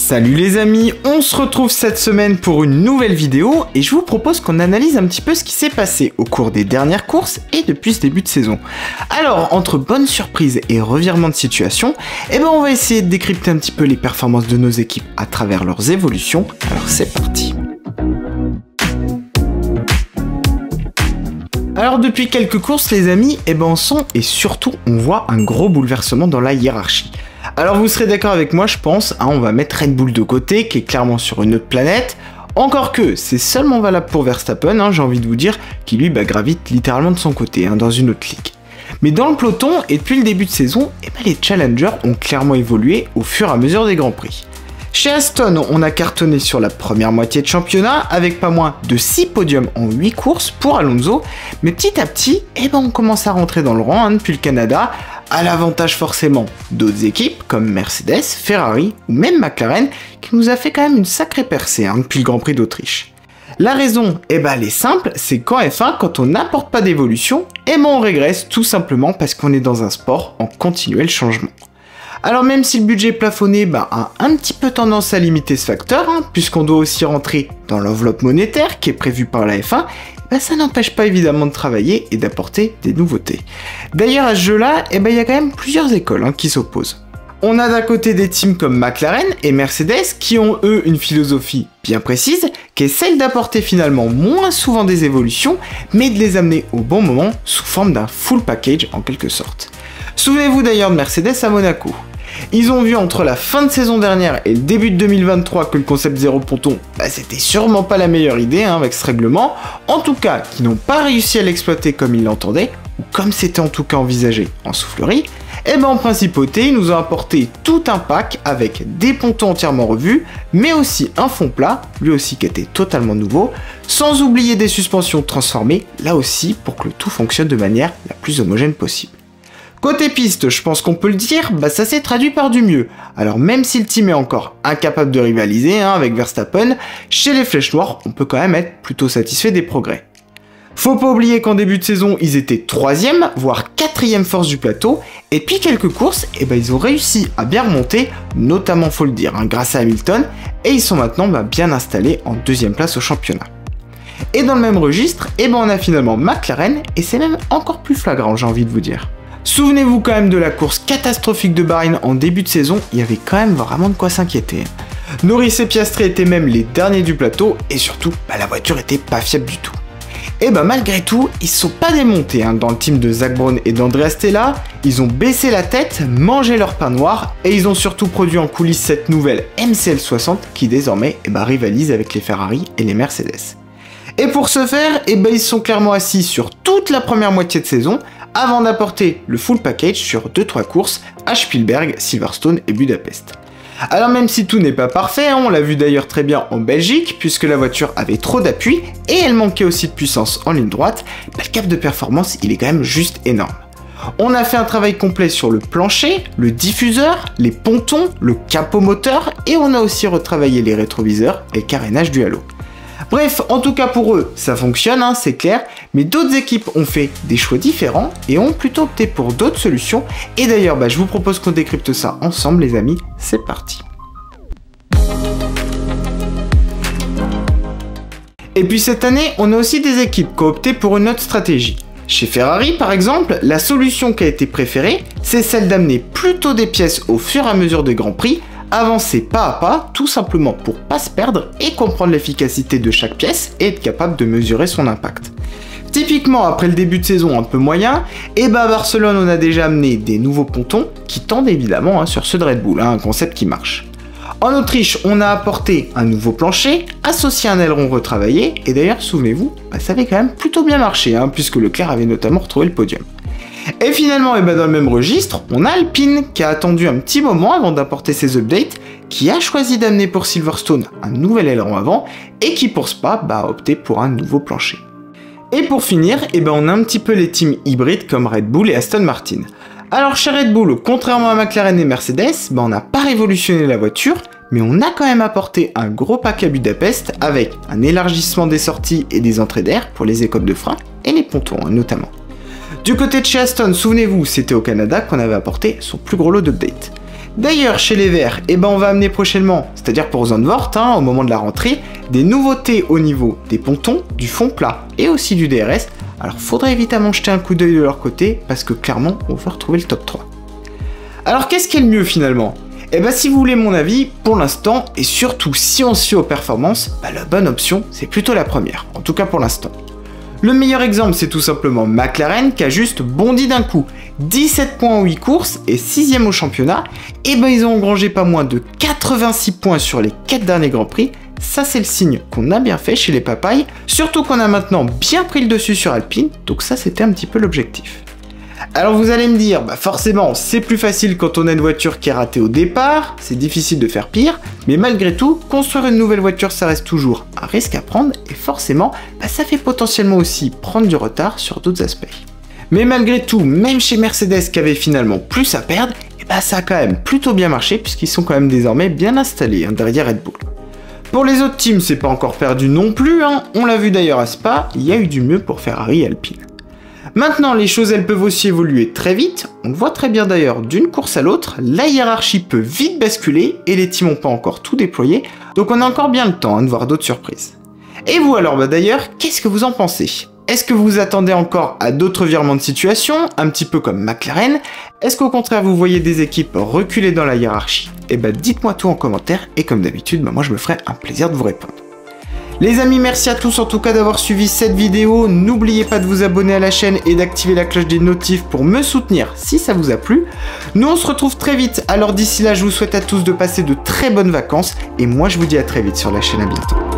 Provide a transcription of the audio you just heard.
Salut les amis, on se retrouve cette semaine pour une nouvelle vidéo et je vous propose qu'on analyse un petit peu ce qui s'est passé au cours des dernières courses et depuis ce début de saison. Alors, entre bonnes surprises et revirements de situation, on va essayer de décrypter un petit peu les performances de nos équipes à travers leurs évolutions. Alors c'est parti. Alors depuis quelques courses les amis, on sent et surtout on voit un gros bouleversement dans la hiérarchie. Alors vous serez d'accord avec moi je pense, on va mettre Red Bull de côté qui est clairement sur une autre planète, encore que c'est seulement valable pour Verstappen, j'ai envie de vous dire, qui lui gravite littéralement de son côté, dans une autre ligue. Mais dans le peloton et depuis le début de saison, les challengers ont clairement évolué au fur et à mesure des grands prix. Chez Aston, on a cartonné sur la première moitié de championnat avec pas moins de 6 podiums en 8 courses pour Alonso, mais petit à petit, on commence à rentrer dans le rang depuis le Canada, à l'avantage forcément d'autres équipes comme Mercedes, Ferrari ou même McLaren qui nous a fait quand même une sacrée percée depuis le Grand Prix d'Autriche. La raison, elle est simple, c'est qu'en F1, quand on n'apporte pas d'évolution, on régresse tout simplement parce qu'on est dans un sport en continuel changement. Alors même si le budget plafonné a un petit peu tendance à limiter ce facteur, puisqu'on doit aussi rentrer dans l'enveloppe monétaire qui est prévue par la F1, ça n'empêche pas évidemment de travailler et d'apporter des nouveautés. D'ailleurs à ce jeu-là, il y a quand même plusieurs écoles qui s'opposent. On a d'un côté des teams comme McLaren et Mercedes qui ont eux une philosophie bien précise, qui est celle d'apporter finalement moins souvent des évolutions, mais de les amener au bon moment sous forme d'un full package en quelque sorte. Souvenez-vous d'ailleurs de Mercedes à Monaco. Ils ont vu entre la fin de saison dernière et le début de 2023 que le concept zéro ponton, c'était sûrement pas la meilleure idée avec ce règlement, en tout cas qu'ils n'ont pas réussi à l'exploiter comme ils l'entendaient, ou comme c'était en tout cas envisagé en soufflerie, en principauté ils nous ont apporté tout un pack avec des pontons entièrement revus, mais aussi un fond plat, lui aussi qui était totalement nouveau, sans oublier des suspensions transformées, là aussi pour que le tout fonctionne de manière la plus homogène possible. Côté piste, je pense qu'on peut le dire, ça s'est traduit par du mieux. Alors même si le team est encore incapable de rivaliser avec Verstappen, chez les Flèches Noires, on peut quand même être plutôt satisfait des progrès. Faut pas oublier qu'en début de saison, ils étaient 3e, voire 4e force du plateau, et puis quelques courses, ils ont réussi à bien remonter, notamment faut le dire, grâce à Hamilton, et ils sont maintenant bien installés en 2e place au championnat. Et dans le même registre, on a finalement McLaren, et c'est même encore plus flagrant, j'ai envie de vous dire. Souvenez-vous quand même de la course catastrophique de Bahreïn en début de saison, il y avait quand même vraiment de quoi s'inquiéter. Norris et Piastri étaient même les derniers du plateau et surtout, la voiture était pas fiable du tout. Et malgré tout, ils se sont pas démontés dans le team de Zak Brown et d'Andrea Stella, ils ont baissé la tête, mangé leur pain noir et ils ont surtout produit en coulisses cette nouvelle MCL60 qui désormais rivalise avec les Ferrari et les Mercedes. Et pour ce faire, ils sont clairement assis sur toute la première moitié de saison, avant d'apporter le full package sur 2-3 courses à Spielberg, Silverstone et Budapest. Alors même si tout n'est pas parfait, on l'a vu d'ailleurs très bien en Belgique, puisque la voiture avait trop d'appui et elle manquait aussi de puissance en ligne droite, le cap de performance il est quand même juste énorme. On a fait un travail complet sur le plancher, le diffuseur, les pontons, le capot moteur et on a aussi retravaillé les rétroviseurs et le carénage du halo. Bref, en tout cas pour eux, ça fonctionne, c'est clair, mais d'autres équipes ont fait des choix différents et ont plutôt opté pour d'autres solutions. Et d'ailleurs, je vous propose qu'on décrypte ça ensemble les amis, c'est parti. Et puis cette année, on a aussi des équipes qui ont opté pour une autre stratégie. Chez Ferrari par exemple, la solution qui a été préférée, c'est celle d'amener plutôt des pièces au fur et à mesure des grands prix, avancer pas à pas, tout simplement pour pas se perdre et comprendre l'efficacité de chaque pièce et être capable de mesurer son impact. Typiquement, après le début de saison un peu moyen, à Barcelone on a déjà amené des nouveaux pontons qui tendent évidemment sur ceux de Red Bull, un concept qui marche. En Autriche, on a apporté un nouveau plancher, associé à un aileron retravaillé, et d'ailleurs souvenez-vous, ça avait quand même plutôt bien marché, puisque Leclerc avait notamment retrouvé le podium. Et finalement, dans le même registre, on a Alpine qui a attendu un petit moment avant d'apporter ses updates, qui a choisi d'amener pour Silverstone un nouvel aileron avant, et qui pour Spa a opté pour un nouveau plancher. Et pour finir, on a un petit peu les teams hybrides comme Red Bull et Aston Martin. Alors chez Red Bull, contrairement à McLaren et Mercedes, on n'a pas révolutionné la voiture, mais on a quand même apporté un gros pack à Budapest avec un élargissement des sorties et des entrées d'air pour les écoles de frein et les pontons notamment. Du côté de chez Aston, souvenez-vous, c'était au Canada qu'on avait apporté son plus gros lot d'updates. D'ailleurs, chez les Verts, on va amener prochainement, c'est-à-dire pour Zandvoort, au moment de la rentrée, des nouveautés au niveau des pontons, du fond plat et aussi du DRS. Alors faudrait évidemment jeter un coup d'œil de leur côté, parce que clairement, on va retrouver le top 3. Alors qu'est-ce qui est le mieux finalement ? Si vous voulez mon avis, pour l'instant, et surtout si on se fie aux performances, la bonne option, c'est plutôt la première, en tout cas pour l'instant. Le meilleur exemple, c'est tout simplement McLaren qui a juste bondi d'un coup. 17 points en 8 courses et 6ème au championnat. Ils ont engrangé pas moins de 86 points sur les 4 derniers Grands Prix. Ça, c'est le signe qu'on a bien fait chez les papayes. Surtout qu'on a maintenant bien pris le dessus sur Alpine. Donc ça, c'était un petit peu l'objectif. Alors vous allez me dire, forcément, c'est plus facile quand on a une voiture qui est ratée au départ, c'est difficile de faire pire, mais malgré tout, construire une nouvelle voiture, ça reste toujours un risque à prendre, et forcément, ça fait potentiellement aussi prendre du retard sur d'autres aspects. Mais malgré tout, même chez Mercedes qui avait finalement plus à perdre, ça a quand même plutôt bien marché, puisqu'ils sont quand même désormais bien installés derrière Red Bull. Pour les autres teams, c'est pas encore perdu non plus, on l'a vu d'ailleurs à Spa, il y a eu du mieux pour Ferrari et Alpine. Maintenant, les choses, elles peuvent aussi évoluer très vite. On le voit très bien d'ailleurs, d'une course à l'autre, la hiérarchie peut vite basculer et les teams n'ont pas encore tout déployé, donc on a encore bien le temps de voir d'autres surprises. Et vous alors, d'ailleurs, qu'est-ce que vous en pensez ? Est-ce que vous attendez encore à d'autres virements de situation, un petit peu comme McLaren ? Est-ce qu'au contraire, vous voyez des équipes reculer dans la hiérarchie ? Dites-moi tout en commentaire et comme d'habitude, moi je me ferai un plaisir de vous répondre. Les amis, merci à tous en tout cas d'avoir suivi cette vidéo. N'oubliez pas de vous abonner à la chaîne et d'activer la cloche des notifs pour me soutenir si ça vous a plu. Nous on se retrouve très vite, alors d'ici là je vous souhaite à tous de passer de très bonnes vacances et moi je vous dis à très vite sur la chaîne, à bientôt.